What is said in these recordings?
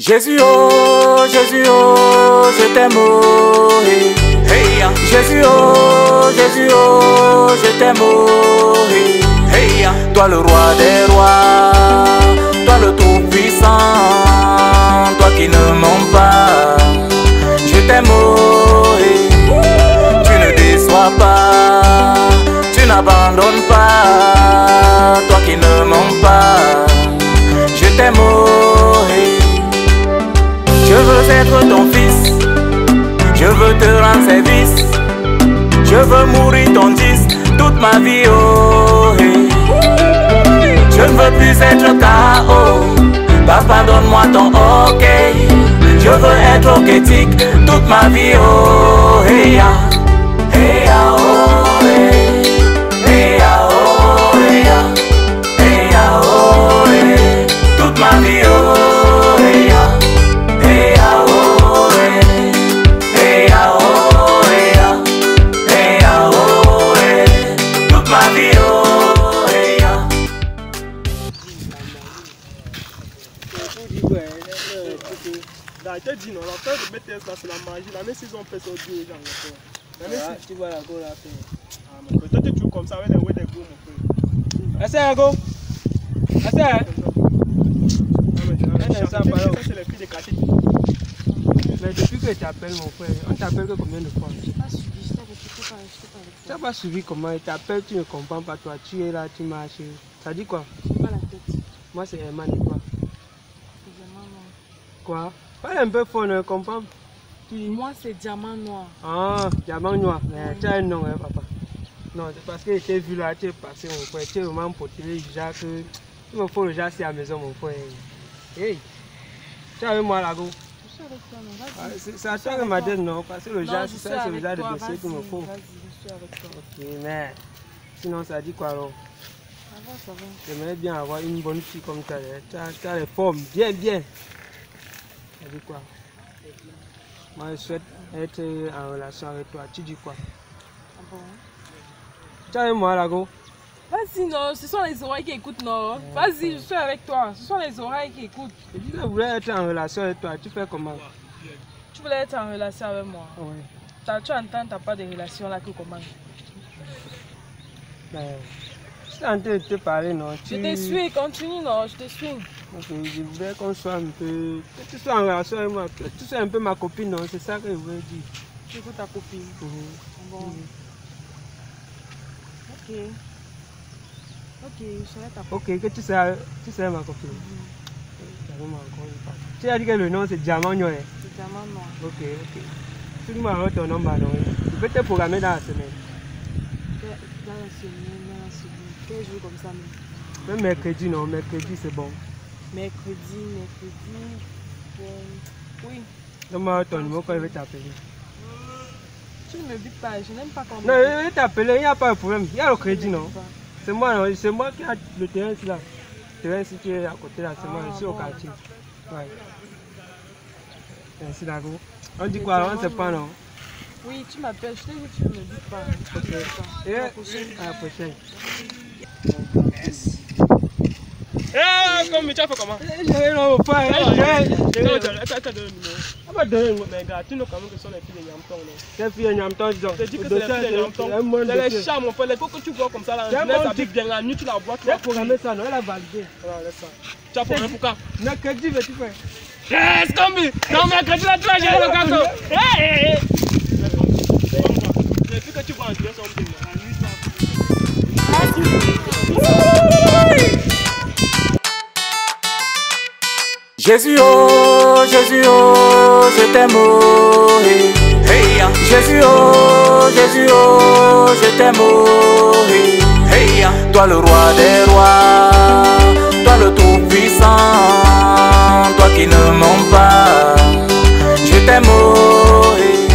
Jésus, oh, je t'aime, oh, hey, hey, Jésus, oh, je t'aime, oh, hey, hey, toi le roi des rois, toi le tout-puissant, toi qui ne mens pas, je t'aime, oh, hey, tu ne déçois pas, tu n'abandonnes pas, toi qui ne mens pas, je t'aime, oh, hey. Je veux être ton fils, je veux te rendre service, je veux mourir ton 10 toute ma vie, oh, hey. Je ne veux plus être KO, papa donne-moi ton ok. Je veux être okétique toute ma vie, oh, hey, hey, oh, hey, hey, oh, hey, hey, oh, hey, toute ma vie, oh, hey, hey, oh, hey, hey, oh, hey, hey, oh, hey, toute ma vie, oh, hey, je te dis non, la peur de BTS là c'est la magie, la même saison on fait ça au Dieu aux gens. Tu vois la go là. Ah mon frère, toi tu joues comme ça avec les ouais des go mon frère. Essaye go. Essaye. Ça c'est les cris de quartier. Mais depuis que tu t'appelles mon frère, on t'appelle que combien de fois? Je n'ai pas suivi, je t'avais Tu n'as pas suivi comment il t'appelle, tu ne comprends pas toi, tu es là, tu marches. Ça dit quoi? Je n'ai pas la tête. Moi c'est Herman et quoi? C'est diamant noir. Quoi? Parle un peu fort, ne comprends pas. Moi c'est diamant noir. Ah, diamant noir. Mais tu as un nom, hein, papa. Non, c'est parce que je t'ai vu là, tu es passé mon frère, tu es vraiment potelé déjà que... Il me faut le jazz à la maison mon frère. Hey, tu es avec moi là, go? Je suis avec toi, non, vas-y. C'est à toi que m'a dit non, parce que le jazz, c'est le jazz de dossier qu'il me faut. Vas-y, je suis avec toi. Ok, mais sinon ça dit quoi alors? Ça va. J'aimerais bien avoir une bonne fille comme ça. Tu as les formes, bien. Ça dit quoi? Moi je souhaite être en relation avec toi. Tu dis quoi? Ah bon? Tu es avec moi là, go? Vas-y, non, ce sont les oreilles qui écoutent, non. Vas-y, je suis avec toi. Ce sont les oreilles qui écoutent. Je dis que je voulais être en relation avec toi. Tu fais comment? Tu voulais être en relation avec moi? Oui. Tu entends, tu n'as pas de relation là que comment? Mais, je suis en train de te parler, non? Je te suis, continue, non, je te suis. Ok, je voudrais qu'on soit un peu... Que tu sois en relation avec moi, que tu sois un peu ma copine, non? C'est ça que je voulais dire. Tu écoutes ta copine. Bon. Ok, je serai ta copine. Ok, que tu sais ma copine. Tu as dit que le nom c'est Diamant Noir. C'est diamant noir. Ok. Tu me donnes ton nom, non? Je peux te programmer dans la semaine. Dans la semaine. Quel jour comme ça même? Même mercredi, non? Mercredi c'est bon. Mercredi. Bon. Oui. Donne-moi ton numéro quand je vais t'appeler. Tu ne me dis pas, je n'aime pas quand Non, je vais t'appeler, il n'y a pas de problème. Il y a le crédit, non? C'est moi, non? C'est moi qui ai le terrain ici là. Le terrain ici qui est à côté là, c'est moi, je suis au quartier. Ouais. Merci d'accord. On dit quoi? On ne sait pas, non? Oui, tu m'appelles, je t'ai dit que tu ne me dis pas. Ok. Et à la prochaine. Eh, comme tu as fait comment? Non, pas. Attends, donne le numéro. On va donner le numéro. Mais gars, tu nous quand même que ce sont les filles de Nyamton, non? Les filles de Nyamton, disons. Je te dis que c'est les filles de Nyamton. C'est les chats, mon frère. Il faut que tu vois comme ça là. Ça pique bien la nuit, tu la bois. Tu as programmé ça, non? Elle a validé. Non, laisse ça. Tu as programmé pour quand? Mercredi, veux-tu faire? Yes, combi! Non, mercredi là, tu vas gérer le gâteau. Hey! Depuis que tu vois en Dieu, son film, la nuit, ça. Jésus, oh, je t'aime, oh, hey, hey, Jésus, oh, je t'aime, oh, hey, hey, toi le roi des rois, toi le tout-puissant, toi qui ne mens pas, je t'aime, oh, hey,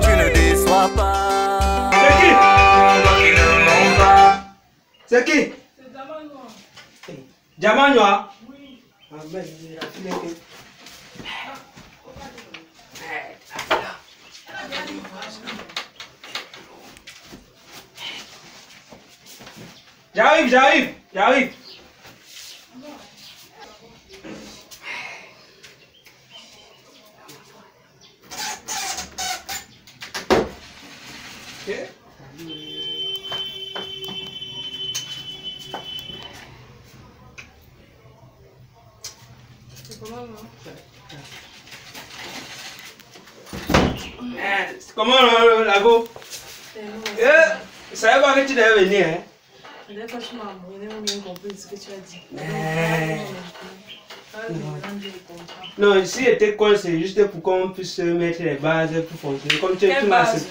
tu ne déçois pas. C'est qui? Toi qui ne mens pas. C'est qui? C'est diamant noir. Diamant Noir? Oui. Ah, ben, il a filé que... J'arrive. C'est comment, non? Comment la go? Je savais pas que tu devais venir. Hein? La fois, je n'ai pas bien compris ce que tu as dit. Non, ici, l'école, c'est juste pour qu'on puisse mettre les bases pour fonctionner. Comme tu Quelle base?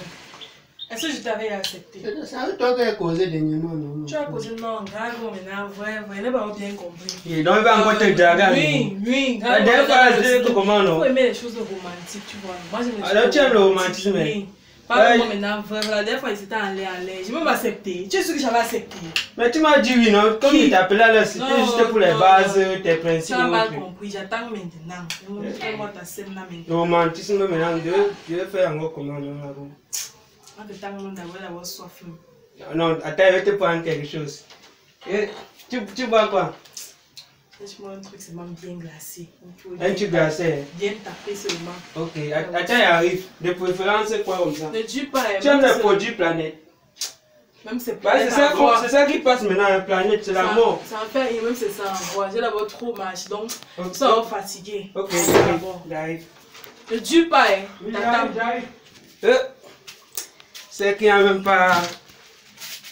Est-ce que je t'avais accepté? C'est avec toi qui as causé dernièrement, non? Tu as causé non, grave, maintenant, vrai, vous n'avez pas bien compris. Et donc, il va encore te draguer. Oui, La dernière fois, je dis comment non? Il faut aimer les choses romantiques, tu vois. Moi, je me dis. Alors, tu aimes le romantisme? Oui. Pas moi maintenant, vrai, la dernière fois, ils étaient en l'air. Je ne vais pas accepter. Tu es sûr que j'avais accepté? Mais tu m'as dit oui, non? Comme il t'appelait là, c'était juste pour les bases, tes principes. Tu as mal compris, j'attends maintenant. Fais-moi ta scène là maintenant. Le romantisme maintenant, je vais faire encore comment non? D'avoir soif. Non, attends, je vais te prendre quelque chose. Tu bois quoi? Laisse-moi un truc, c'est même bien glacé. Un truc glacé? Bien tapé seulement. Ok, attends, il arrive. De préférence, c'est quoi comme ça? Ne dis pas. Tu aimes les produits planète? Même c'est c'est ça qui passe maintenant à la planète, c'est la mort. Ça va faire, même c'est ça en voie. J'ai d'abord trop marché, donc ça va fatiguer. Ok, j'arrive. Ne dis pas, hein. J'arrive. C'est qu'il n'y a même pas.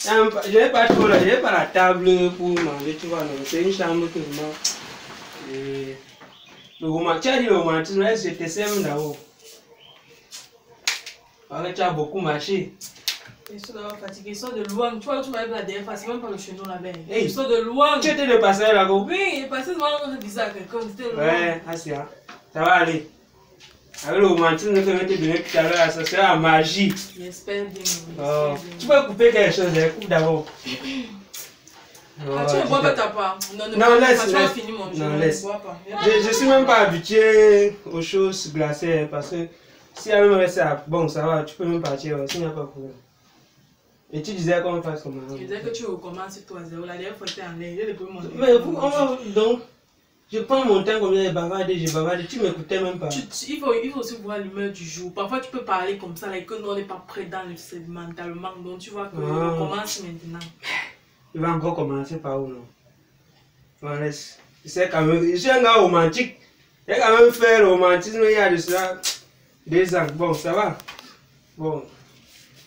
Je n'ai pas trop là, je n'ai pas la table pour manger, tu vois. C'est une chambre que vraiment. Le romantisme, tu as dit le romantisme, je te sers là-haut. Tu as beaucoup marché. Ils sont d'abord fatigués, ils sont de loin. Tu vois, tu m'as vu la dernière fois, c'est même pas le chenon là-bas. Hey. Ils sont de loin. Tu étais de passage là-haut? Oui, il est passé devant un bizarre à quelqu'un, c'était loin. Ouais, Asia, ça va aller. Avec le romantisme que je vais te donner tout à l'heure, ça sera la magie. J'espère bien. Oh. Tu peux couper quelque chose, coupe d'abord. Tu ne bois pas ta part. Non, laisse. Tu as fini mon jeu. Non, laisse. Ne bois pas. Je ne suis même pas habitué aux choses glacées parce que si elle me reste à... Bon, ça va, tu peux même partir, s'il n'y a pas de problème. Et tu disais qu'on fasse comment? Je disais que tu recommences sur 3-0. La dernière fois, tu es en l'air. Je peux monter. Mais donc, je prends mon temps comme j'ai bavardé, tu m'écoutais même pas. Il faut aussi voir l'humeur du jour. Parfois, tu peux parler comme ça, là, et que nous, on n'est pas prêt dans le mentalement. Donc, tu vois que on commence maintenant. Il va encore commencer par où, non? On laisse. C'est quand même... Je suis un gars romantique. J'ai quand même fait le romantisme il y a de cela 2 ans. Bon, ça va. Bon,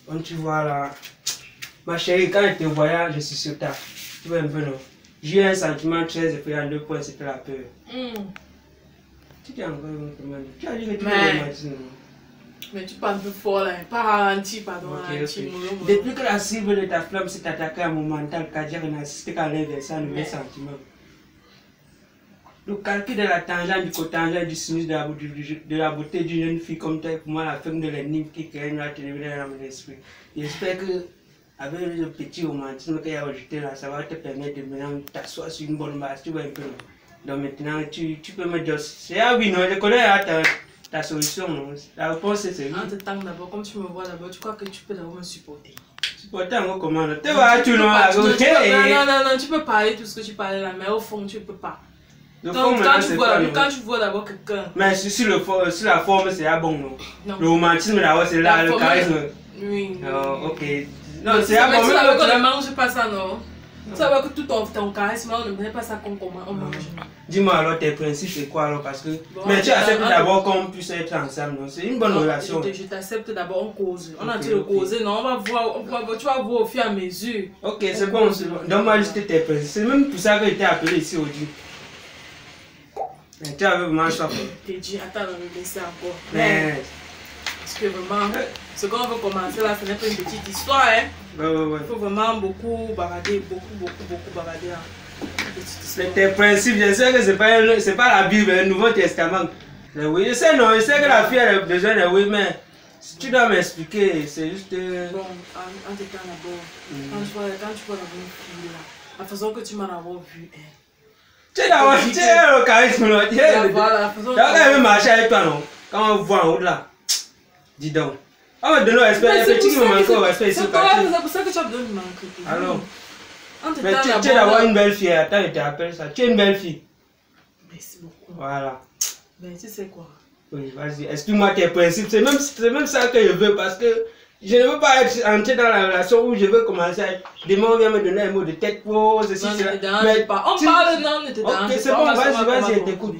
quand tu vois là... Ma chérie, quand je te voyais, je suis sur ta. Tu vois un peu, non? J'ai eu un sentiment très effrayant en 2 points, c'était la peur. Tu t'es encore demandé. Tu as dit que tu veux romantisme. Mais tu parles un peu fort là, pas ralenti, pardon. Okay. Depuis que la cible de ta flamme s'est attaquée à mon mental cardiaque, n'assiste qu'à l'inverse, un nouvel sentiment. Le calcul de la tangente du cotangent du sinus de la beauté d'une jeune fille comme toi, pour moi, la femme de l'énigme qui crée une télévision dans mon esprit. J'espère que, avec le petit romantisme qu'il y a ajouté là, ça va te permettre de maintenant t'asseoir sur une bonne base. Tu vois un peu. Donc maintenant, tu peux me dire, c'est ah oui, non, je connais ta solution, non? La réponse c'est oui. En te temps d'abord, comme tu me vois d'abord, tu crois que tu peux d'abord me supporter? Supporter encore comment? Tu vas tu non? Non, tu peux parler tout ce que tu parlais là, mais au fond, tu ne peux pas. Donc, quand tu vois d'abord quelqu'un. Mais sur la forme, c'est là bon, non? Le romantisme d'abord, c'est là, le charisme. Oui. Ok. Non, c'est là bon. Tu savais qu'on ne mange pas ça, non? Tu savais que tout ton charisme, on ne met pas ça comme on mange. Dis-moi alors tes principes, c'est quoi alors? Parce que. Mais tu acceptes d'abord qu'on puisse être ensemble, non? C'est une bonne relation. Je t'accepte d'abord, on cause. On a dit le causer, non? On va voir, tu vas voir au fur et à mesure. Ok, c'est bon. Donne-moi juste tes principes. C'est même pour ça que j'étais appelé ici aujourd'hui. Mais tu avais vraiment soif. Je t'ai dit, attends, on va laisser encore. Parce que vraiment, ce qu'on veut commencer là, ce n'est pas une petite histoire, hein. Ouais. Il faut vraiment beaucoup bavader, beaucoup bavader là. Tes principes, je sais que c'est pas la Bible, le Nouveau Testament. Oui, je sais, non, je sais que la fille a besoin de oui, mais si tu dois m'expliquer, c'est juste. Bon, en tout cas d'abord, quand tu vois la bonne fille là, la façon que tu m'en as vu, hein. Tu es d'abord, tu es le charisme, non? Tu as même marché avec toi, non? Quand on voit en haut là, dis donc. On va donner le respect, les petits qui me manquent au respect ici. C'est pour ça que tu as besoin de me manquer. Alors, mais tu es d'avoir une belle fille, attends, je te rappelle ça. Tu es une belle fille. Merci beaucoup. Voilà. Mais tu sais quoi? Oui, vas-y, explique-moi tes principes. C'est même ça que je veux parce que Je ne veux pas entrer dans la relation où je veux commencer à... Demain, on vient me donner un mot de tête pour ceci, non, cela. ne te dérange pas. On parle, non, ne te dérange pas. Ok, c'est bon, vas-y, je t'écoute.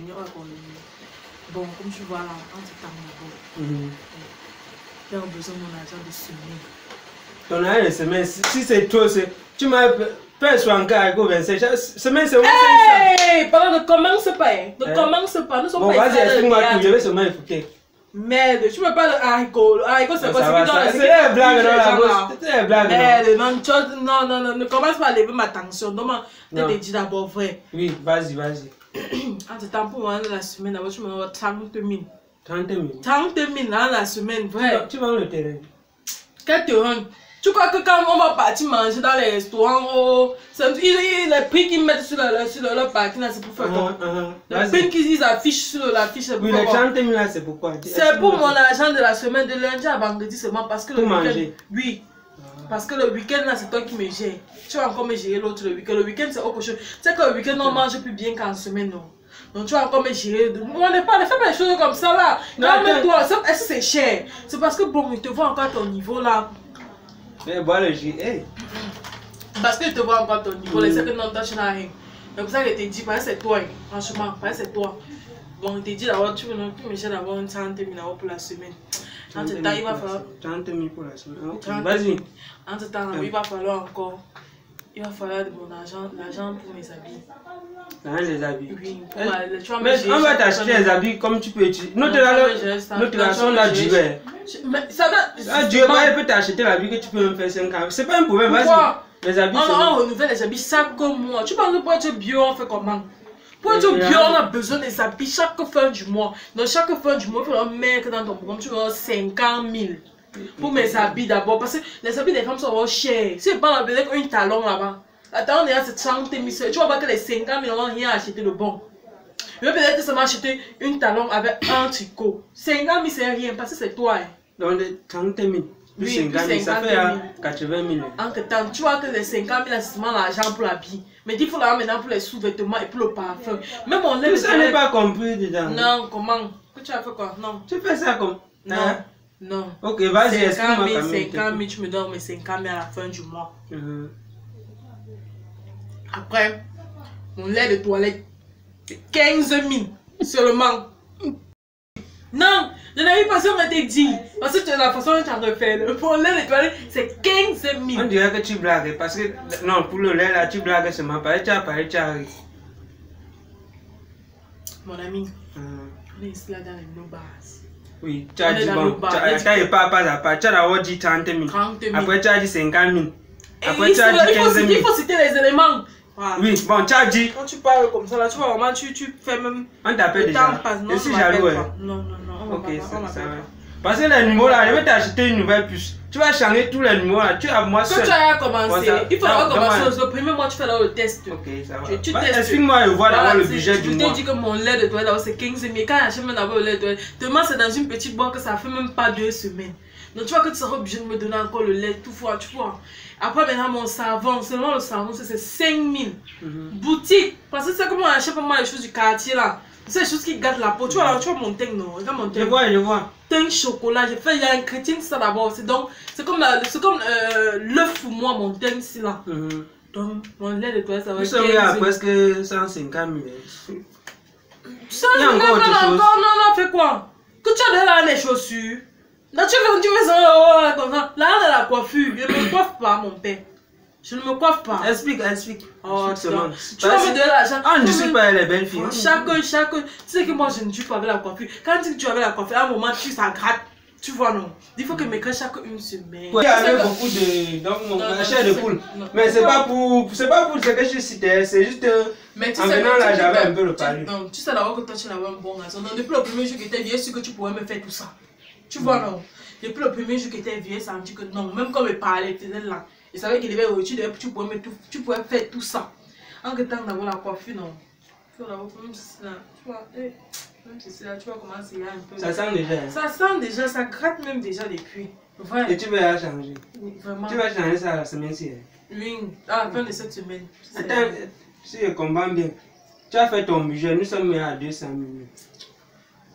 Bon, comme tu vois là, en ce temps d'abord, j'ai besoin de mon argent de semaine. Ton argent de semaine, si c'est trop, tu m'as fait soit encore avec 25 semaine, c'est au moins 500. Hey, pardon, ne commence pas. Ne commence pas. Nous sommes bon, pas vas-y, explique-moi tout, je vais seulement écouter. Merde, tu me parles de haricot. Haricot, c'est quoi? C'est une blague dans la bouche. C'est une blague. Merde, non, ne commence pas à lever ma tension. Non, je te dis d'abord vrai. Oui, vas-y. En ce temps, pour moi, la semaine, d'abord, tu me donnes 30 000. 30 000. 30 000 dans la semaine, vrai. Tu vends le terrain. Quel terrain? Tu crois que quand on va partir manger dans les restaurants, les prix qu'ils mettent sur leur parking, c'est pour faire quoi? Les prix qu'ils affichent sur l'affiche, c'est pour faire quoi? Oui, les 30 000 là, c'est pourquoi? C'est pour mon argent de la semaine, de lundi à vendredi seulement, parce que le week-end... Oui. Parce que le week-end là, c'est toi qui me gères. Tu vas encore me gérer l'autre le week-end. Le week-end, c'est autre chose. Tu sais que le week-end, on mange plus bien qu'en semaine, non? Donc tu vas encore me gérer. On ne fait pas des choses comme ça là. Calme-toi. Est-ce que c'est cher? C'est parce que bon, il te voit encore à ton niveau là. Mais bois le jus, hey. Parce que je te vois encore à ton niveau, c'est que non, tu n'as rien. C'est pour ça que je t'ai dit, c'est toi, franchement, c'est toi. Bon, je t'ai dit d'abord, tu me gères d'avoir 30 000 € pour la semaine. En ce temps, il va falloir. 30 000 pour la semaine. Ok, vas-y. En ce temps, il va falloir encore. Il va falloir de mon argent, l'argent pour mes habits. L'argent des habits? Oui. Mais on va t'acheter les habits comme tu peux utiliser. Notre relation là durait. Mais ça va. Elle peut t'acheter l'habit que tu peux me faire 5 ans. C'est pas un problème, vas-y. Les habits. On renouvelle les habits chaque mois. Tu penses que pour être bio, on fait comment? Pour être bio, on a besoin des habits chaque fin du mois. Donc chaque fin du mois, il faut mettre dans ton programme, tu vas 50 000. Pour mes habits d'abord, parce que les habits des femmes sont chers. Si je prends peut-être une talon là-bas, la talon déjà c'est 30 000. Tu vas voir que les 50 000 n'ont rien acheté de bon. Je vais peut-être seulement acheter une talon avec un tricot. 50 000 c'est rien, parce que c'est toi. Donc les 30 000 plus 50 000, ça fait 80 000. Entre temps, tu vois que les 50 000 c'est seulement l'argent pour l'habit. Mais il faut l'argent maintenant pour les sous-vêtements et pour le parfum. Même on lève. Tout ça n'est pas compris dedans. Non, comment? Que tu as fait quoi? Non. Tu fais ça comme. Non. Non. Ok, vas-y, explique-moi. 50 000, tu me donnes mes 50 000 à la fin du mois. Après, mon lait de toilette, c'est 15 000 seulement. Non, je n'avais pas ça, on m'a dit. Parce que la façon dont tu as refait, mon lait de toilette, c'est 15 000. On dirait que tu blagues, parce que, non, pour le lait là, tu blagues seulement. Tu as parlé, tu as ri. Mon ami, on est ici là dans les no bars. Oui, tu as dit bon, tu n'as pas à pas, tu as d'abord dit 30 000. Après tu as dit 50 000. Après tu as dit 15 000. Il faut citer les éléments. Voilà. Oui, bon, tu as dit. Quand tu parles comme ça, là, tu vois, vraiment, tu fais même. On t'appelle déjà. Je suis jaloux. Non, ok, ça va. Parce que les numéros là, je vais t'acheter une nouvelle puce. Tu vas changer tous les numéros là, tu as moi seul. Quand tu as commencé, il faut commencer. Le premier mois, tu fais là le test. Ok, ça va. Tu testes. Explique-moi, je vois d'abord le budget du mois. Je t'ai dit que mon lait de toilette c'est 15 000. Quand j'achète même d'abord le lait de toilette, demain c'est dans une petite boîte que ça fait même pas 2 semaines. Donc tu vois que tu seras obligé de me donner encore le lait, tout fois, tu vois. Après maintenant mon savon, seulement le savon c'est 5 000. Boutique, parce que c'est comme on achète pas mal les choses du quartier là. C'est les choses qui gâtent la peau. Tu vois mon teint, non? Regarde mon teint. Je vois. Teint chocolat, j'ai fait, il y a un chrétien ça d'abord. C'est comme l'œuf pour moi, mon teint ici là. Donc mon lait de toilette ça va être 15 000. Nous sommes à presque 150 000. 150 000 encore, non, fais quoi? Que tu as donné là les chaussures. Là, tu veux ça comme ça. Là, de la coiffure. Je ne me coiffe pas, mon père. Je ne me coiffe pas. Explique. Oh, tu vas me donner l'argent. Ah, je ne suis pas les belles filles. Chacun. Tu sais que moi, je ne suis pas avec la coiffure. Quand tu dis que tu avais la coiffure, à un moment, ça gratte. Tu vois, non? Il faut que me crée chaque une semaine. Il y avait beaucoup de. Donc, mon chair de poule. Mais c'est pas pour ce que je citais. C'est juste. En venant là, j'avais un peu le pari. Non, tu sais d'abord que toi, tu n'avais un bon raison. Depuis le premier jour que tu étais bien sûr que tu pourrais me faire tout ça. Tu vois, non? Depuis le premier jour que tu étais vieux, ça me dit que non, même quand il parlait, il faisait là. Il savait qu'il devait retirer, tu pourrais faire tout ça. En que temps d'avoir la coiffure, non. Tu vois, même si là, tu vois, même si là, tu vois comment c'est un peu. Ça sent déjà. Ça sent déjà, ça gratte même déjà depuis. Vrai. Et tu vas la changer. Vraiment. Tu vas changer ça la semaine-ci. Oui, à la fin de cette semaine. Attends, si je comprends bien, tu as fait ton budget, nous sommes à 200 000.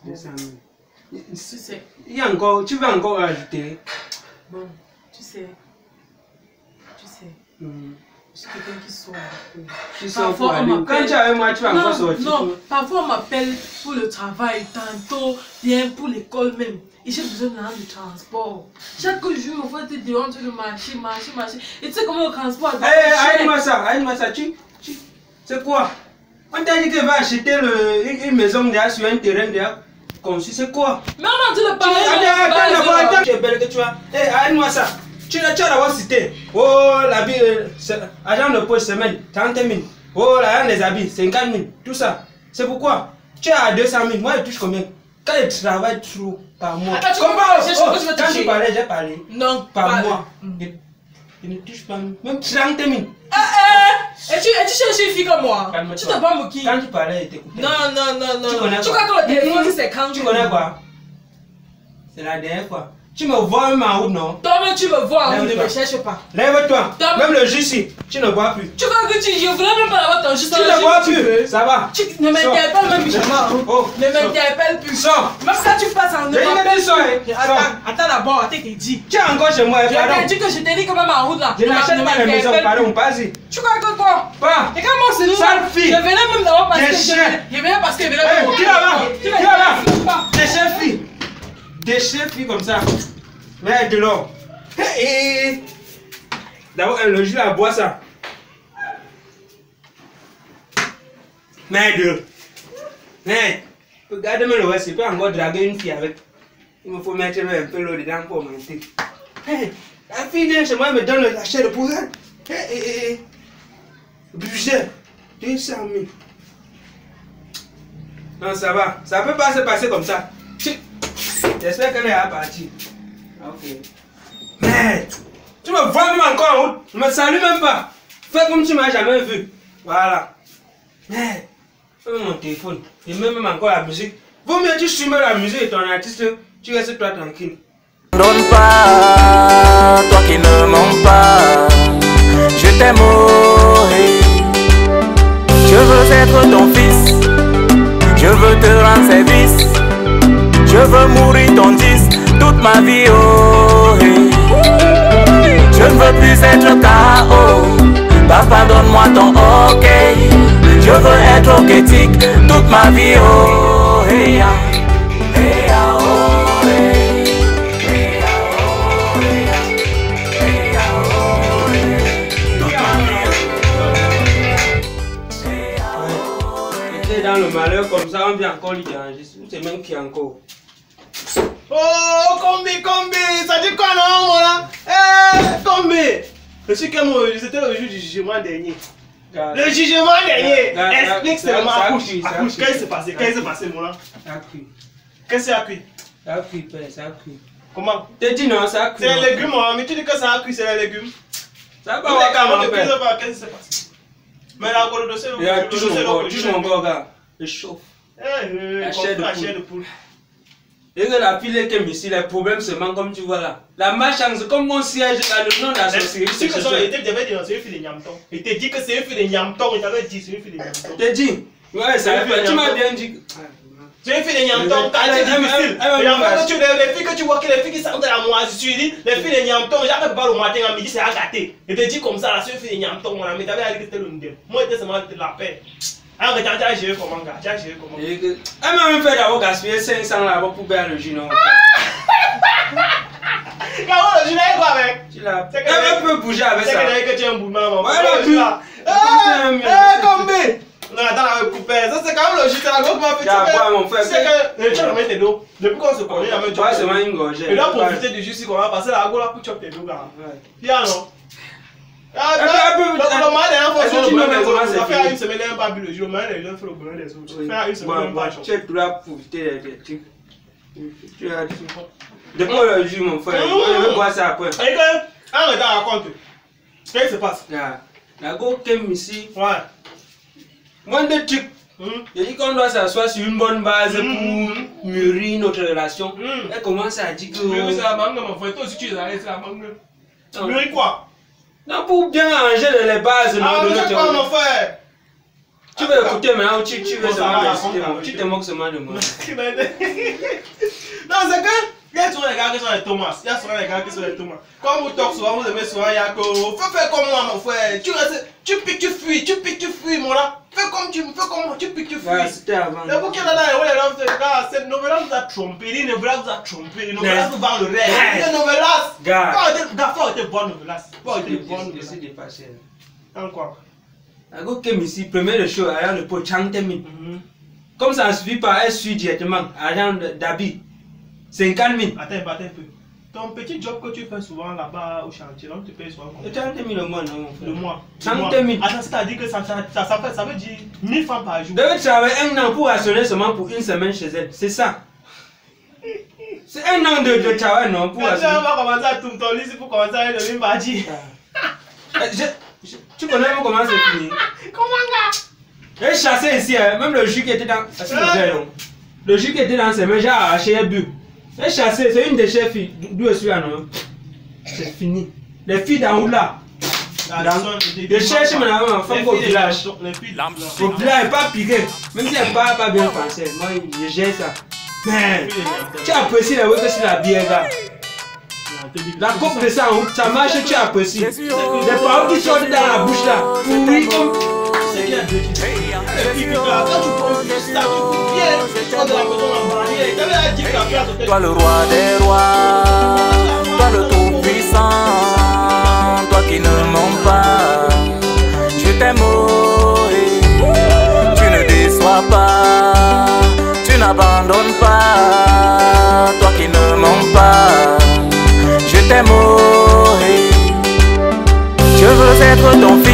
200 000. Il y a encore, tu vas encore rajouter. Bon, tu sais. Je suis quelqu'un qui sort beaucoup. Parfois, on m'appelle. Quand tu es avec moi, tu vas encore sortir. Non, parfois on m'appelle pour le travail, tantôt bien pour l'école même. Et j'ai besoin d'un de transport. Chaque jour, il faut te dire, tu veux marcher. Et tu sais comment le transport. Aide-moi ça. C'est quoi? On t'a dit qu'elle va acheter une maison derrière sur un terrain derrière. Conçu, c'est quoi? Mais on m'a dit le parler. Attends, tu es belle que tu as. Aide-moi ça. Tu as d'abord cité. Oh, l'habit, agent de poste semaine, 30 000. Oh, l'argent des habits, 50 000. Tout ça. C'est pourquoi? Tu as 200 000. Moi, je touche combien? Quand je travaille trop par mois. Attends, quand tu parlais, j'ai parlé. Non. Par mois. Je ne touche pas même 30 000. Et tu cherches une fille comme moi? Tu t'es pas moqué? Quand tu parlais, t'écoutais. Non. Tu connais quoi? Tu crois que le téléphone c'est quand tu connais quoi? C'est la dernière fois. Tu me vois même en route, non? Toi-même, tu me vois en route, ne me cherche pas. Lève-toi. Même le jus ici, tu ne bois plus. Tu crois que je voulais même pas avoir ton jus. Tu ne bois plus. Ça va. Tu ne m'interpelles même plus. Ne m'interpelle plus. Sors. Même quand tu passes en attends d'abord, attends, t'es dit. Tu es encore chez moi, pardon. Je t'ai dit que je t'ai dit que même en route là. Je n'achète pas la maison, pardon, vas-y. Tu crois que quoi? Pas. Et quand moi c'est nous. Sale fille. Je venais même d'abord parce que je venais parce que je venais. Qui là-bas? Déchet fille. Déchet fille comme ça. Mais de l'or. D'abord, le jus à boire ça. Merde. Regardez-moi le reste, c'est pas encore draguer une fille avec. Il me faut mettre un peu l'eau dedans pour monter. La fille vient chez moi et me donne la chair de poudre. Budget 200 000. Non, ça va. Ça peut pas se passer comme ça. J'espère qu'elle est à partir. Ok. Merde! Tu me vois même encore en route. Ne me salue même pas. Fais comme tu m'as jamais vu. Voilà. Merde! Fais mon téléphone. Et même encore la musique. Vaut mieux tu streames la musique et ton artiste, tu restes toi tranquille. Donne pas, toi qui ne mens pas. Je t'aime, je veux être ton fils. Je veux te rendre service. Je veux mourir ton disque toute ma vie, oh hey. Je ne veux plus être KO. Papa donne-moi ton ok. Je veux être okétique toute ma vie, oh hey, hey, oh, hey. Hey, oh, hey, oh, hey. Toute ma vie, J'étais dans le malheur comme ça, on vient encore lui déranger. C'est même qui encore. Oh, Combi, ça dit quoi non, moi là? Combi! Je suis comme c'était le jour du jugement dernier. Le jugement dernier! Explique seulement à couche. Qu'est-ce qui s'est passé? Mon là? Qu'est-ce qui a cuit? Ça a cuit, père, ça a cuit. Comment? T'es dit non, ça a cuit. C'est les légumes, mais tu dis que ça a cuit, c'est les légumes. Ça va pas, qu'est-ce qui s'est passé? Mais là, le dossier, touche mon corps, gars. Je chauffe. La chair de poule. Et que la pile est ici, les problèmes seulement comme tu vois là. La malchance, comme mon siège, là, le nom de la sorcellerie. Si que ça, il t'avait dit, c'est une fille de Nyamton. Il t'a dit que c'est une fille de Nyamton, il t'avait dit c'est une fille de Nyamton. T'as dit? Ouais, ça fait, tu m'as bien dit. C'est une fille de Nyamton, t'as dit difficile. Et en fait, les filles que tu vois, que les filles qui sortent de la moisissure, tu dis, les filles de Nyamton, j'arrive pas le matin à midi, c'est à gâter. Et t'as dit comme ça, là, c'est une fille de Nyamton, mais t'avais dit que c'était le ndem. Moi, c'était seulement la paix. Alors, tu as géré comment, gars? Tu as géré comment? Elle m'a même fait d'abord gaspiller 500 là pour boire le jus, non? Comment le jus là, quoi, avec? Elle peut bouger avec ça. C'est que tu es un boulot, ouais, là, combien? Non, attends, couper. Ça, c'est quand même le jus, c'est la go qui m'a fait. C'est que tu as mis tes dos. Depuis qu'on se connaît, la même chose. C'est une gorgée. Et là, profiter du jus, si on va passer la go là pour choper tes dos, gars. Bien, non? Le mal est un peu sur le bonheur. Ça fait une semaine, il n'a pas bu le jour. Mais il a fait le bonheur des autres. Faire une semaine, il n'a pas chanté. Tu dois profiter des trucs. Tu as dit. Depuis le jour, mon frère, je vais boire ça après. Et que, en retard, raconte. Qu'est-ce qui se passe? La go came ici. Ouais. Moins de trucs. Je dis qu'on doit s'asseoir sur une bonne base pour mûrir notre relation. Elle commence à dire que. Oui, c'est la mangue, mon frère. Toi aussi, tu es allé, c'est la mangue. Mûrir quoi? Non, pour bien ranger les bases de notre relation. Mon frère. Tu veux écouter maintenant ou tu veux seulement m'exciter? Tu te moques seulement de moi. Non, c'est que Il y a souvent les gars qui sont les Thomas. Il y a souvent les gars qui sont les Thomas. Quand vous talk souvent, vous aimez souvent Yako. Fais faire comme moi, mon frère. Tu restes, tu piques, tu fuis, mon là. Fais comme moi, tu piques, tu fuis. Ouais, c'était avant. C'est pour qu'il y en a là, cette novella vous a trompé. Les novellas vous a trompé. Les novellas vous vendent le rêve. Les novellas. Gars. Faut arrêter de voir novellas. Faut arrêter de voir novellas. Je suis dépassé. Encore. Ago Kem ici, premier le show, ayant le pot Changtemin. Comme ça ne suffit pas, elle suit directement, agent d'habit. 50 000. Attends un peu. Ton petit job que tu fais souvent là-bas au chantier, on te paye souvent combien? 30 000 le mois, non, mon frère. Le mois. 30 000. Attends, c'est-à-dire que ça veut dire 1000 francs par jour. Devait travailler un an pour assurer seulement pour une semaine chez elle. C'est ça. C'est un an de travail, non, pour assurer. On va commencer à tourner ton lit pour commencer à aller de Mimbaji. Tu connais comment c'est fini? Comment gars? Elle chassait ici, même le jus qui était dans. Le jus qui était dans ses mains, j'ai arraché un but. Elle chassait, c'est une des chefs filles. D'où je suis à non? C'est fini. Les filles d'en haut là. Je cherche ma femme au village. Au village, pas piqué. Même si elle ne parle pas bien français, moi je gère ça. Mais tu apprécies la que c'est la bière là. La coupe de ça en haut, ça marche, tu apprécies. Les paroles qui sortent dans la bouche là. Oui, comme. C'est qui a deux titres. Quand tu prends ça, tu coupes bien. Tu sors de la maison en banlieue. Tu avais à dire qu'à faire. Toi le roi des rois, toi le tout-puissant, toi qui ne mens pas, je t'aime, oh, tu ne déçois pas, tu n'abandonnes pas, toi qui ne mens pas, je t'aime, oh, je veux être ton fils.